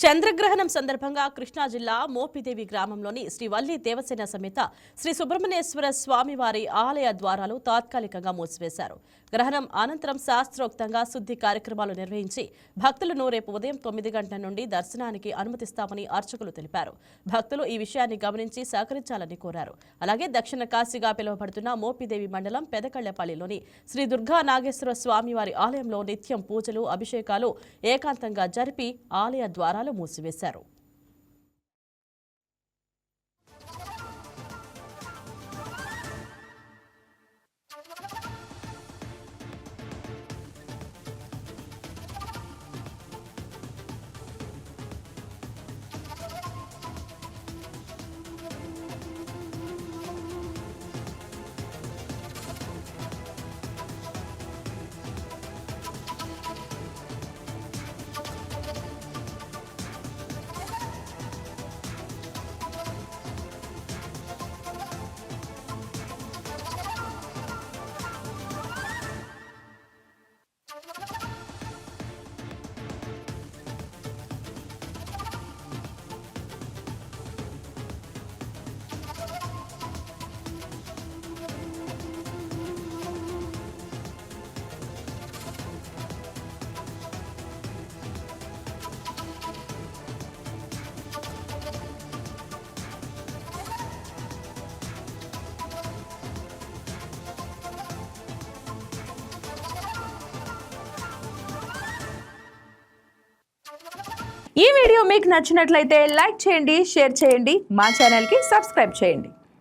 చంద్రగ్రహణం సందర్భంగా కృష్ణా జిల్లా మోపిదేవి గ్రామంలోని శ్రీ వల్లి దేవసేన సమేత శ్రీ సుబ్రహ్మణ్యేశ్వర స్వామివారి ఆలయ ద్వారాలు తాత్కాలికంగా మూసివేశారు. గ్రహణం అనంతరం శాస్త్రోక్తంగా శుద్ధి కార్యక్రమాలు నిర్వహించి భక్తులను రేపు ఉదయం 9 గంటల నుండి దర్శనానికి అనుమతిస్తామని అర్చకులు తెలిపారు. భక్తులు ఈ విషయాన్ని గమనించి సహకరించాలని కోరారు. అలాగే దక్షిణ కాశీగా పిలువబడుతున్న మోపిదేవి మండలం పెదకళ్లపల్లిలోని శ్రీ దుర్గా నాగేశ్వర స్వామివారి ఆలయంలో నిత్యం పూజలు, అభిషేకాలు ఏకాంతంగా జరిపి ఆలయ ద్వారాలు మూసివేశారు. ఈ వీడియో మీకు నచ్చినట్లయితే లైక్ చేయండి, షేర్ చేయండి, మా ఛానల్కి సబ్స్క్రైబ్ చేయండి.